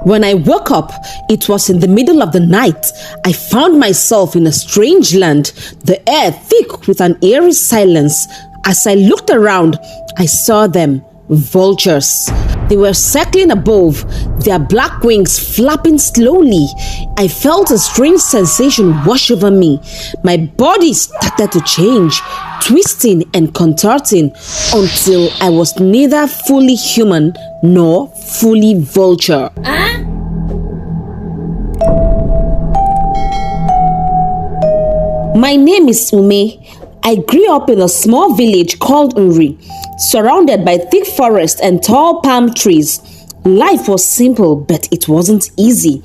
When I woke up, it was in the middle of the night. I found myself in a strange land, the air thick with an eerie silence. As I looked around, I saw them, vultures. They were circling above, their black wings flapping slowly. I felt a strange sensation wash over me. My body started to change, twisting and contorting until I was neither fully human nor fully vulture. My name is Ume. I grew up in a small village called Uri, surrounded by thick forest and tall palm trees. Life was simple, but it wasn't easy.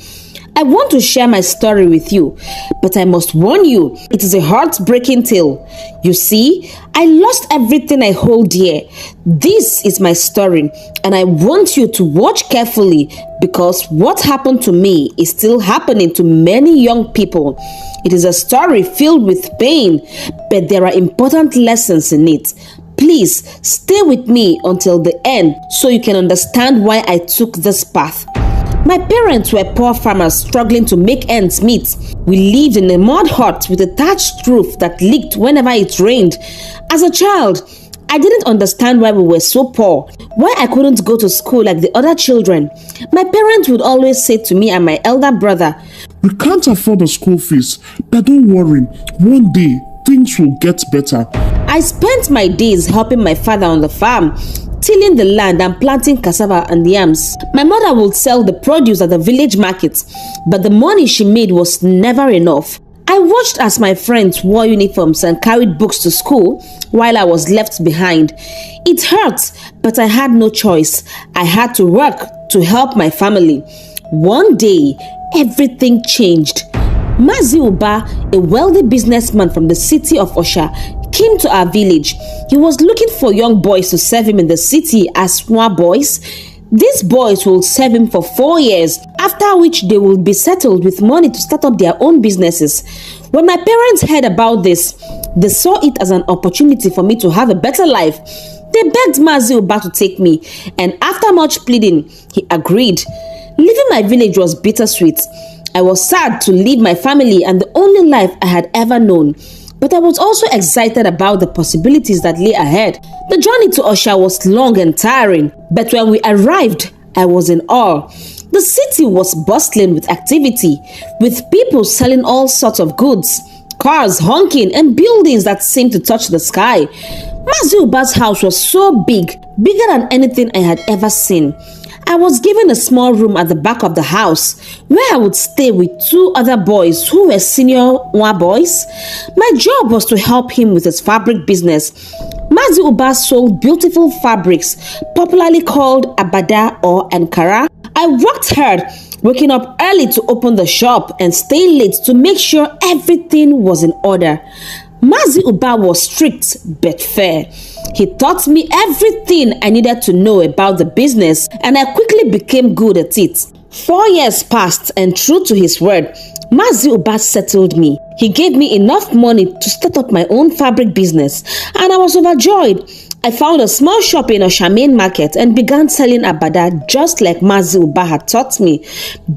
I want to share my story with you, but I must warn you, it is a heartbreaking tale. You see, I lost everything I hold dear. This is my story, and I want you to watch carefully because what happened to me is still happening to many young people. It is a story filled with pain, but there are important lessons in it. Please stay with me until the end so you can understand why I took this path. My parents were poor farmers struggling to make ends meet. We lived in a mud hut with a thatched roof that leaked whenever it rained. As a child, I didn't understand why we were so poor, why I couldn't go to school like the other children. My parents would always say to me and my elder brother, "We can't afford the school fees, but don't worry, one day things will get better." I spent my days helping my father on the farm, tilling the land and planting cassava and yams. My mother would sell the produce at the village market, but the money she made was never enough. I watched as my friends wore uniforms and carried books to school while I was left behind. It hurt, but I had no choice. I had to work to help my family. One day, everything changed. Mazi Uba, a wealthy businessman from the city of Osha, came to our village. He was looking for young boys to serve him in the city as swa boys. These boys will serve him for 4 years, after which they will be settled with money to start up their own businesses. When my parents heard about this, they saw it as an opportunity for me to have a better life. They begged Mazi Uba to take me, and after much pleading, he agreed. Leaving my village was bittersweet. I was sad to leave my family and the only life I had ever known. But I was also excited about the possibilities that lay ahead. The journey to Osha was long and tiring, but when we arrived, I was in awe. The city was bustling with activity, with people selling all sorts of goods, cars honking, and buildings that seemed to touch the sky. Mazi Uba's house was so big, bigger than anything I had ever seen. I was given a small room at the back of the house where I would stay with 2 other boys who were senior Nwa boys. My job was to help him with his fabric business. Mazi Uba sold beautiful fabrics, popularly called abada or ankara. I worked hard, waking up early to open the shop and stay late to make sure everything was in order. Mazi Uba was strict but fair. He taught me everything I needed to know about the business, and I quickly became good at it. 4 years passed, and true to his word, Mazi Uba settled me. He gave me enough money to start up my own fabric business, and I was overjoyed. I found a small shop in Osha main market and began selling abada just like Mazi Uba had taught me.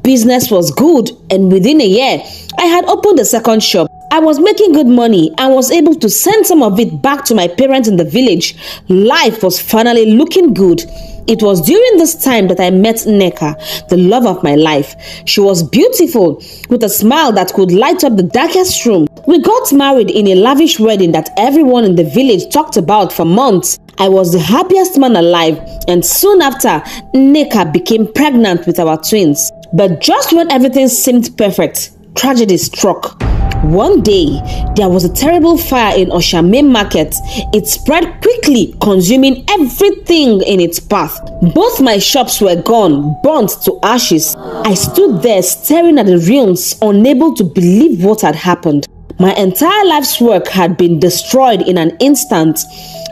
Business was good, and within a year, I had opened a second shop. I was making good money and was able to send some of it back to my parents in the village. Life was finally looking good. It was during this time that I met Nneka, the love of my life. She was beautiful, with a smile that could light up the darkest room. We got married in a lavish wedding that everyone in the village talked about for months. I was the happiest man alive, and soon after, Nneka became pregnant with our twins. But just when everything seemed perfect, tragedy struck. One day, there was a terrible fire in Osha main market. It spread quickly, consuming everything in its path. Both my shops were gone, burnt to ashes. I stood there staring at the ruins, unable to believe what had happened. My entire life's work had been destroyed in an instant.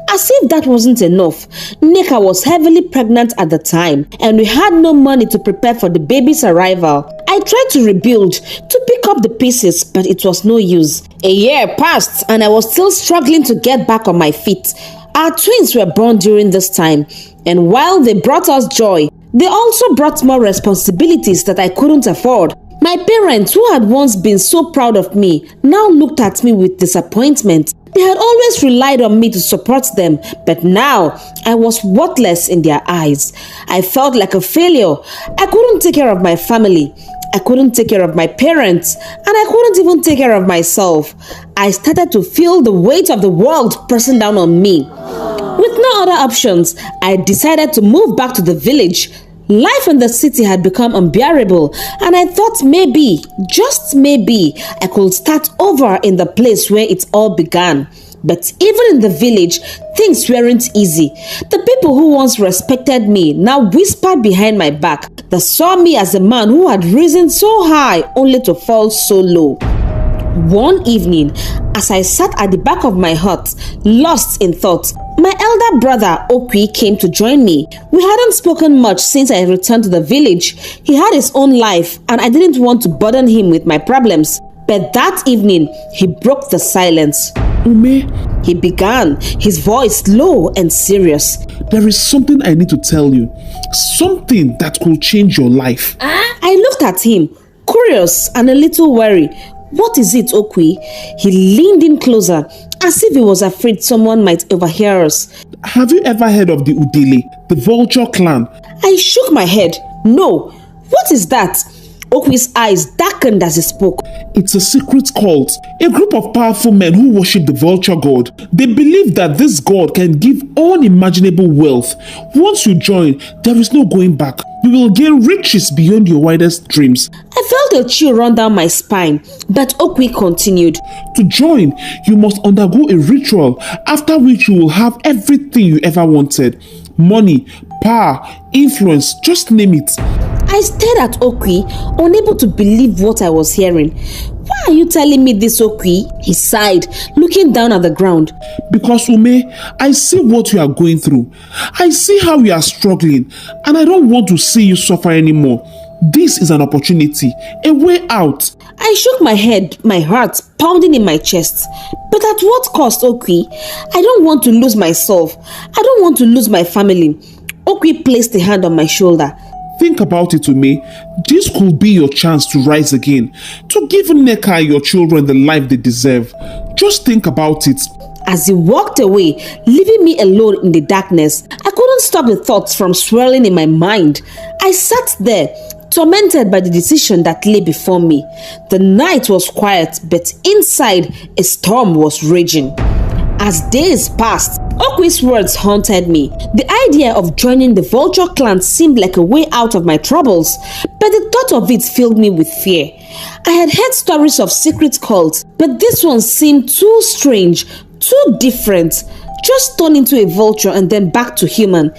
As if that wasn't enough, Nneka was heavily pregnant at the time, and we had no money to prepare for the baby's arrival. I tried to rebuild, to pick up the pieces, but it was no use. A year passed, and I was still struggling to get back on my feet. Our twins were born during this time, and while they brought us joy, They also brought more responsibilities that I couldn't afford. My parents, who had once been so proud of me, now looked at me with disappointment. They had always relied on me to support them, but now I was worthless in their eyes. I felt like a failure. I couldn't take care of my family. I couldn't take care of my parents, and I couldn't even take care of myself. I started to feel the weight of the world pressing down on me. With no other options, I decided to move back to the village. Life in the city had become unbearable, and I thought maybe, just maybe, I could start over in the place where it all began. But even in the village, things weren't easy. The people who once respected me now whispered behind my back. They saw me as a man who had risen so high only to fall so low. One evening, as I sat at the back of my hut, lost in thought, my elder brother Okwy came to join me. We hadn't spoken much since I returned to the village. He had his own life, and I didn't want to burden him with my problems. But that evening, he broke the silence. Ume, He began, his voice low and serious. there is something I need to tell you. Something that could change your life. I looked at him, curious and a little wary. What is it, Okwy? He leaned in closer, as if he was afraid someone might overhear us. Have you ever heard of the Udele, the Vulture clan? I shook my head. No. What is that? Okwy's eyes darkened as he spoke. It's a secret cult, a group of powerful men who worship the vulture god. They believe that this god can give unimaginable wealth. Once you join, there is no going back. You will gain riches beyond your wildest dreams. I felt a chill run down my spine, but Okwy continued. To join, you must undergo a ritual, after which you will have everything you ever wanted. Money, power, influence, just name it. I stared at Okwy, unable to believe what I was hearing. Why are you telling me this, Okwy? He sighed, looking down at the ground. Because Ume, I see what you are going through. I see how you are struggling, and I don't want to see you suffer anymore. This is an opportunity, a way out. I shook my head, my heart pounding in my chest. But at what cost, Okwy? I don't want to lose myself. I don't want to lose my family. Okwy placed a hand on my shoulder. Think about it, Ume. This could be your chance to rise again, to give Nneka and your children the life they deserve. Just think about it. As he walked away, leaving me alone in the darkness, I couldn't stop the thoughts from swirling in my mind. I sat there, tormented by the decision that lay before me. The night was quiet, but inside, a storm was raging. As days passed, Okwy's words haunted me. The idea of joining the Vulture clan seemed like a way out of my troubles, but the thought of it filled me with fear. I had heard stories of secret cults, but this one seemed too strange, too different. Just turn into a vulture and then back to human.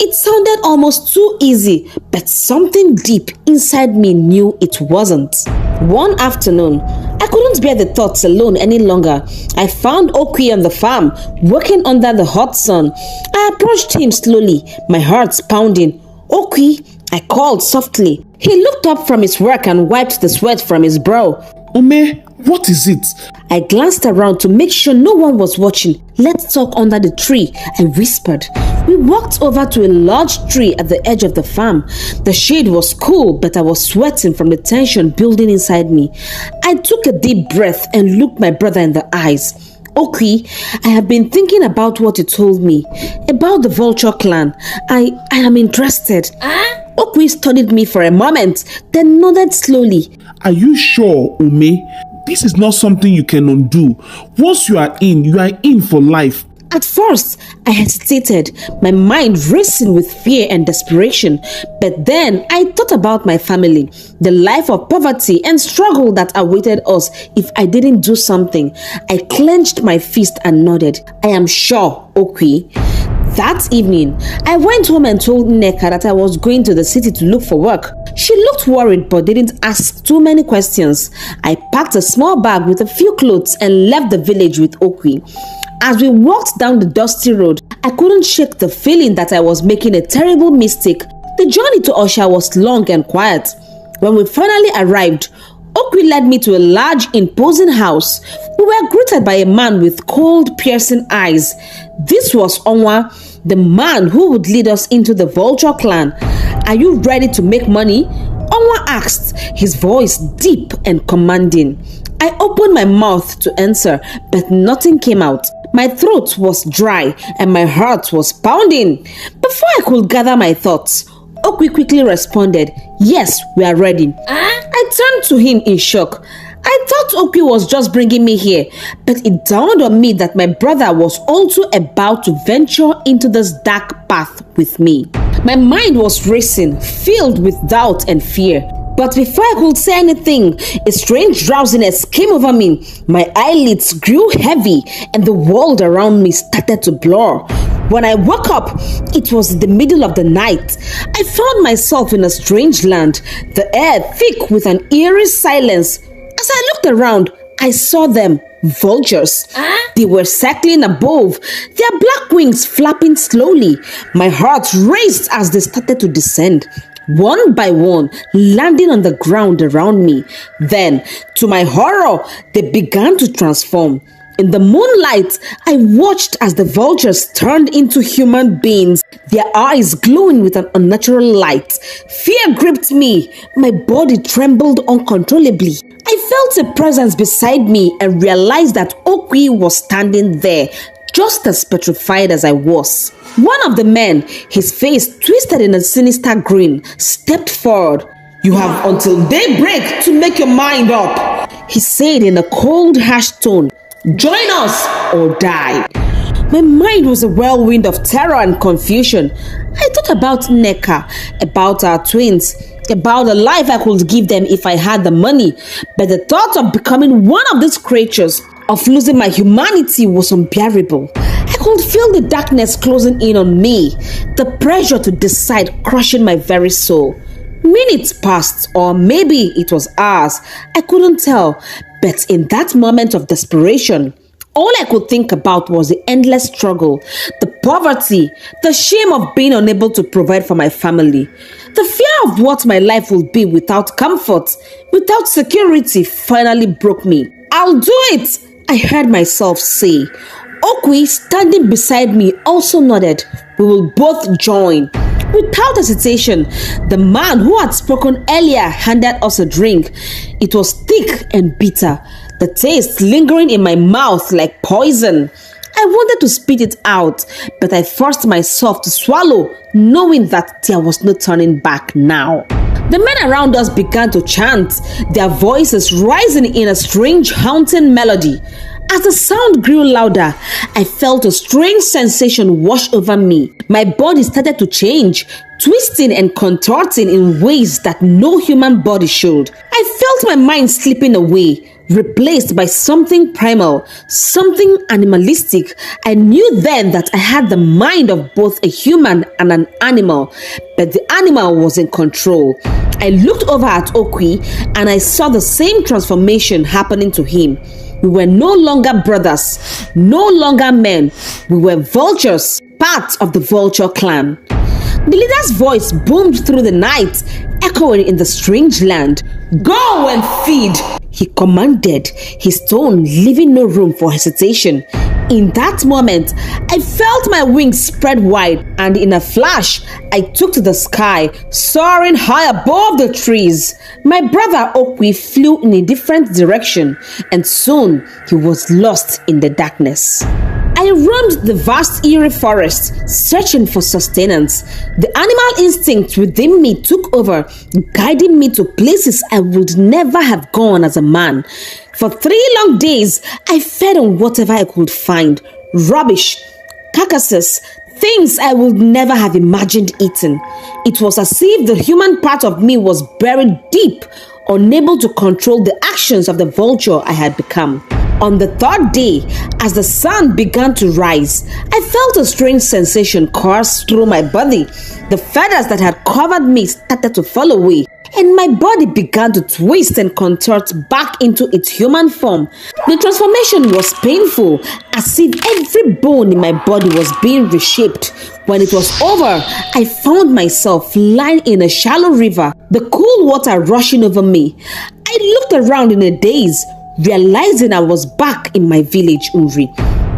It sounded almost too easy, but something deep inside me knew it wasn't. One afternoon, I couldn't bear the thoughts alone any longer. I found Okwy on the farm, working under the hot sun. I approached him slowly, my heart pounding. Okwy, I called softly. He looked up from his work and wiped the sweat from his brow. Ume, what is it? I glanced around to make sure no one was watching. Let's talk under the tree, I whispered. We walked over to a large tree at the edge of the farm. The shade was cool, but I was sweating from the tension building inside me. I took a deep breath and looked my brother in the eyes. Okwy, I have been thinking about what you told me, about the Vulture clan. I am interested. Okwy studied me for a moment, then nodded slowly. Are you sure, Ume? This is not something you can undo. Once you are in for life. At first, I hesitated, my mind racing with fear and desperation. But then I thought about my family, the life of poverty and struggle that awaited us if I didn't do something. I clenched my fist and nodded. I am sure, Okwy. That evening, I went home and told Nneka that I was going to the city to look for work. She looked worried but didn't ask too many questions. I packed a small bag with a few clothes and left the village with Okwy. As we walked down the dusty road, I couldn't shake the feeling that I was making a terrible mistake. The journey to Osha was long and quiet. When we finally arrived, Okwy led me to a large, imposing house. We were greeted by a man with cold, piercing eyes. This was Onwa, the man who would lead us into the Vulture clan. Are you ready to make money? Onwa asked, his voice deep and commanding. I opened my mouth to answer, but nothing came out. My throat was dry and my heart was pounding. Before I could gather my thoughts, Okwy quickly responded, yes, we are ready. I turned to him in shock. I thought Okwy was just bringing me here, but it dawned on me that my brother was also about to venture into this dark path with me. My mind was racing, filled with doubt and fear. But before I could say anything, a strange drowsiness came over me. My eyelids grew heavy and the world around me started to blur. When I woke up, it was the middle of the night. I found myself in a strange land, the air thick with an eerie silence. As I looked around, I saw them, vultures. They were circling above, their black wings flapping slowly. My heart raced as they started to descend, one by one, landing on the ground around me. Then, to my horror, they began to transform. In the moonlight, I watched as the vultures turned into human beings, their eyes glowing with an unnatural light. Fear gripped me. My body trembled uncontrollably. I felt a presence beside me and realized that Okwy was standing there, just as petrified as I was. One of the men, his face twisted in a sinister grin, stepped forward. You have until daybreak to make your mind up, he said in a cold, harsh tone. Join us or die. My mind was a whirlwind of terror and confusion. I thought about Neka, about our twins, about the life I could give them if I had the money. But the thought of becoming one of these creatures, of losing my humanity, was unbearable. I could feel the darkness closing in on me, the pressure to decide crushing my very soul. Minutes passed, or maybe it was hours. I couldn't tell. But in that moment of desperation, all I could think about was the endless struggle, the poverty, the shame of being unable to provide for my family. The fear of what my life would be without comfort, without security, finally broke me. I'll do it, I heard myself say. Okwy, standing beside me, also nodded. We will both join. Without hesitation, the man who had spoken earlier handed us a drink. It was thick and bitter, the taste lingering in my mouth like poison. I wanted to spit it out, but I forced myself to swallow, knowing that there was no turning back now. The men around us began to chant, their voices rising in a strange, haunting melody. As the sound grew louder, I felt a strange sensation wash over me. My body started to change, twisting and contorting in ways that no human body should. I felt my mind slipping away, replaced by something primal, something animalistic. I knew then that I had the mind of both a human and an animal, but the animal was in control. I looked over at Okwy and I saw the same transformation happening to him. We were no longer brothers, no longer men. We were vultures, part of the Vulture clan. The leader's voice boomed through the night, echoing in the strange land. Go and feed, he commanded, his tone leaving no room for hesitation. In that moment, I felt my wings spread wide, and in a flash, I took to the sky, soaring high above the trees. My brother Okwy flew in a different direction, and soon he was lost in the darkness. I roamed the vast eerie forest, searching for sustenance. The animal instinct within me took over, guiding me to places I would never have gone as a man. For 3 long days, I fed on whatever I could find. Rubbish, carcasses, things I would never have imagined eating. It was as if the human part of me was buried deep, unable to control the actions of the vulture I had become. On the 3rd day, as the sun began to rise, I felt a strange sensation course through my body. The feathers that had covered me started to fall away, and my body began to twist and contort back into its human form. The transformation was painful, as if every bone in my body was being reshaped. When it was over, I found myself lying in a shallow river, the cool water rushing over me. I looked around in a daze, realizing I was back in my village, Uri.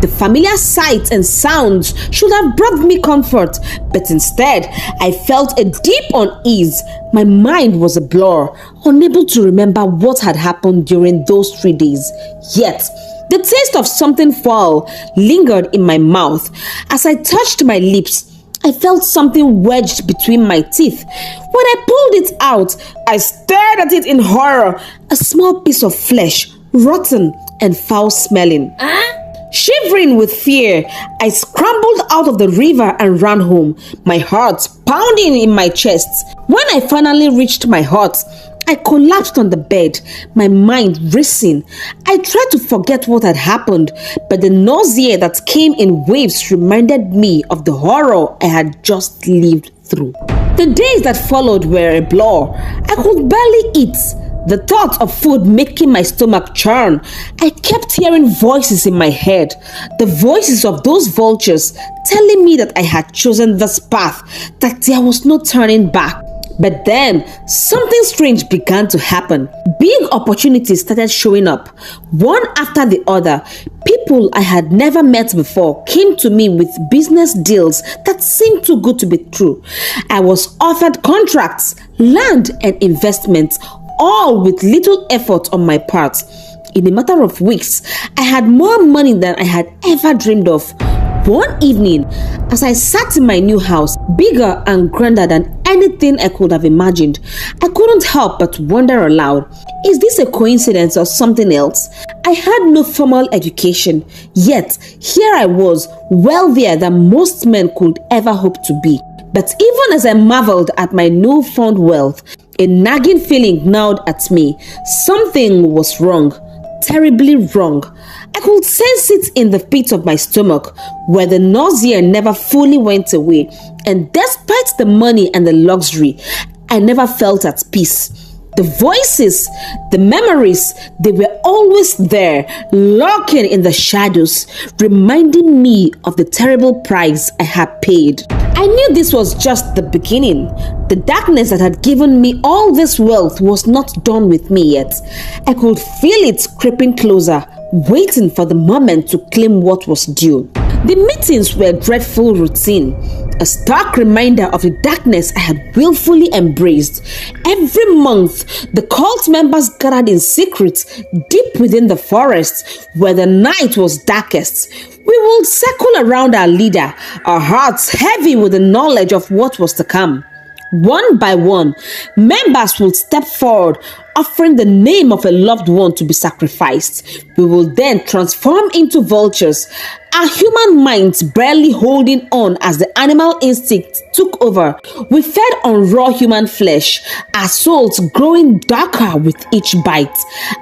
The The familiar sights and sounds should have brought me comfort, but instead, I felt a deep unease. My mind was a blur, unable to remember what had happened during those 3 days. Yet, the taste of something foul lingered in my mouth. As I touched my lips, I felt something wedged between my teeth. When I pulled it out, I stared at it in horror. A small piece of flesh, rotten and foul-smelling. Shivering with fear, I scrambled out of the river and ran home, my heart pounding in my chest. When I finally reached my hut, I collapsed on the bed, my mind racing. I tried to forget what had happened, but the nausea that came in waves reminded me of the horror I had just lived through. The days that followed were a blur. I could barely eat, the thought of food making my stomach churn. I kept hearing voices in my head, the voices of those vultures telling me that I had chosen this path, that there was no turning back. But then, something strange began to happen. Big opportunities started showing up, one after the other. People I had never met before came to me with business deals that seemed too good to be true. I was offered contracts, land, and investments, all with little effort on my part. In a matter of weeks, I had more money than I had ever dreamed of. One evening, as I sat in my new house, bigger and grander than anything I could have imagined, I couldn't help but wonder aloud, is this a coincidence or something else? I had no formal education, yet here I was, wealthier than most men could ever hope to be. But even as I marveled at my newfound wealth, a nagging feeling gnawed at me. Something was wrong. Terribly wrong. I could sense it in the pit of my stomach, where the nausea never fully went away, and despite the money and the luxury, I never felt at peace. The voices, the memories, they were always there, lurking in the shadows, reminding me of the terrible price I had paid. I knew this was just the beginning. The darkness that had given me all this wealth was not done with me yet. I could feel it creeping closer, waiting for the moment to claim what was due. The meetings were dreadful routine, a stark reminder of the darkness I had willfully embraced. Every month, the cult members gathered in secret, deep within the forest, where the night was darkest. We would circle around our leader, our hearts heavy with the knowledge of what was to come. One by one, members would step forward, offering the name of a loved one to be sacrificed. We will then transform into vultures, our human minds barely holding on as the animal instinct took over. We fed on raw human flesh, our souls growing darker with each bite.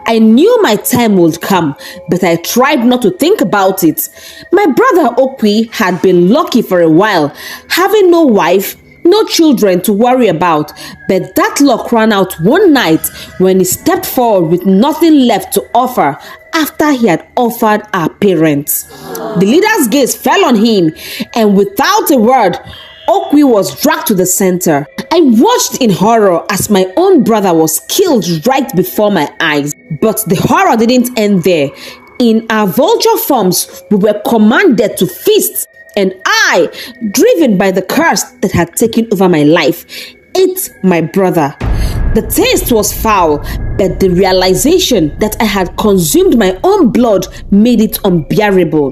I knew my time would come, but I tried not to think about it. My brother Okwy had been lucky for a while, having no wife, no children to worry about, but that luck ran out one night when he stepped forward with nothing left to offer after he had offered our parents. The leader's gaze fell on him, and without a word, Okwy was dragged to the center. I watched in horror as my own brother was killed right before my eyes. But the horror didn't end there. In our vulture forms, we were commanded to feast, and I, driven by the curse that had taken over my life, ate my brother. The taste was foul, but the realization that I had consumed my own blood made it unbearable.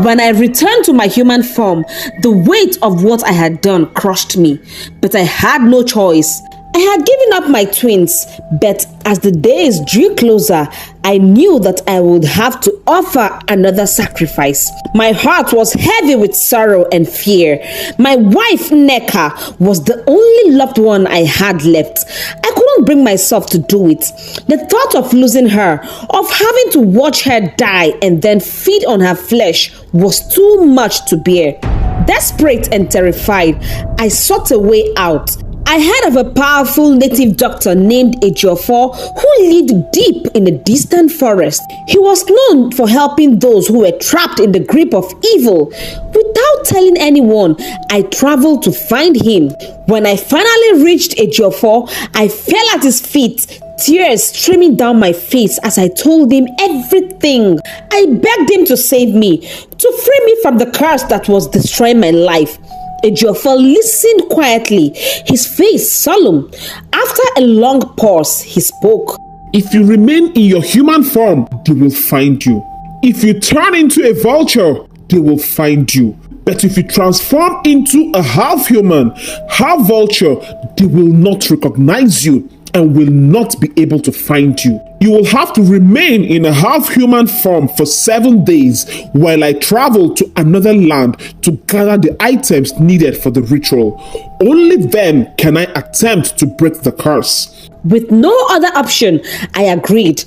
When I returned to my human form, the weight of what I had done crushed me, but I had no choice. I had given up my twins, but as the days drew closer, I knew that I would have to offer another sacrifice. My heart was heavy with sorrow and fear. My wife, Neka, was the only loved one I had left. I couldn't bring myself to do it. The thought of losing her, of having to watch her die and then feed on her flesh, was too much to bear. Desperate and terrified, I sought a way out. I heard of a powerful native doctor named Ejiofor who lived deep in a distant forest. He was known for helping those who were trapped in the grip of evil. Without telling anyone, I traveled to find him. When I finally reached Ejiofor, I fell at his feet, tears streaming down my face as I told him everything. I begged him to save me, to free me from the curse that was destroying my life. Ejiofor listened quietly, his face solemn. After a long pause, he spoke. If you remain in your human form, they will find you. If you turn into a vulture, they will find you. But if you transform into a half human, half vulture, they will not recognize you and will not be able to find you. You will have to remain in a half-human form for 7 days while I travel to another land to gather the items needed for the ritual. Only then can I attempt to break the curse. With no other option, I agreed.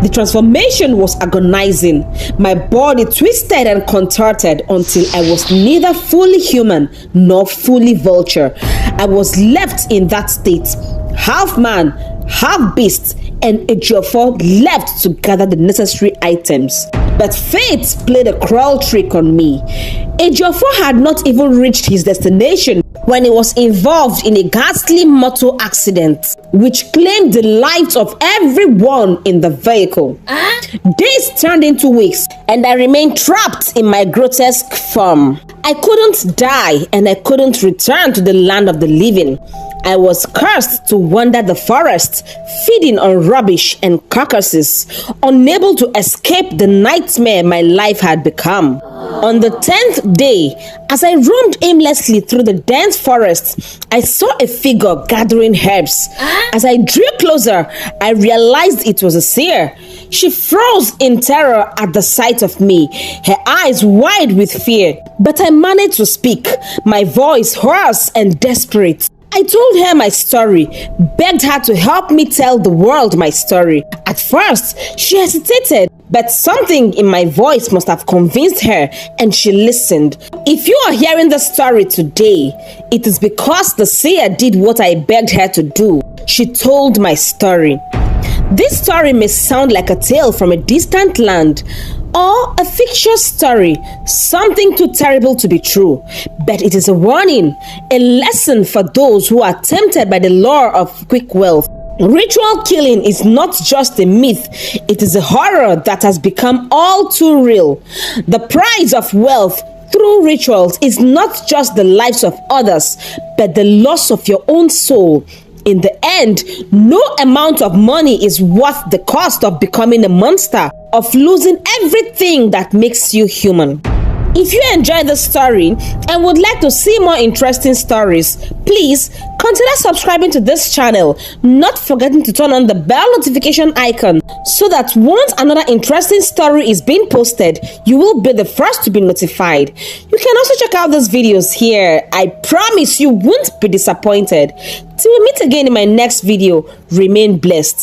The transformation was agonizing. My body twisted and contorted until I was neither fully human nor fully vulture. I was left in that state, half man, half beast, and Ejiofor left to gather the necessary items. But fate played a cruel trick on me. Ejiofor had not even reached his destination when he was involved in a ghastly motor accident, which claimed the lives of everyone in the vehicle. Days turned into weeks, and I remained trapped in my grotesque form. I couldn't die, and I couldn't return to the land of the living. I was cursed to wander the forest, feeding on rubbish and carcasses, unable to escape the nightmare my life had become. On the 10th day, as I roamed aimlessly through the dense forest, I saw a figure gathering herbs. As I drew closer, I realized it was a seer. She froze in terror at the sight of me, her eyes wide with fear. But I managed to speak, my voice hoarse and desperate. I told her my story, begged her to help me tell the world my story. At first, she hesitated, but something in my voice must have convinced her, and she listened. If you are hearing the story today, it is because the seer did what I begged her to do. She told my story. This story may sound like a tale from a distant land, or a fictitious story, something too terrible to be true. But it is a warning, a lesson for those who are tempted by the lure of quick wealth. Ritual killing is not just a myth, it is a horror that has become all too real. The price of wealth through rituals is not just the lives of others, but the loss of your own soul. In the end, no amount of money is worth the cost of becoming a monster, of losing everything that makes you human. If you enjoyed this story and would like to see more interesting stories, please consider subscribing to this channel, not forgetting to turn on the bell notification icon so that once another interesting story is being posted, you will be the first to be notified. You can also check out these videos here. I promise you won't be disappointed. Till we meet again in my next video, remain blessed.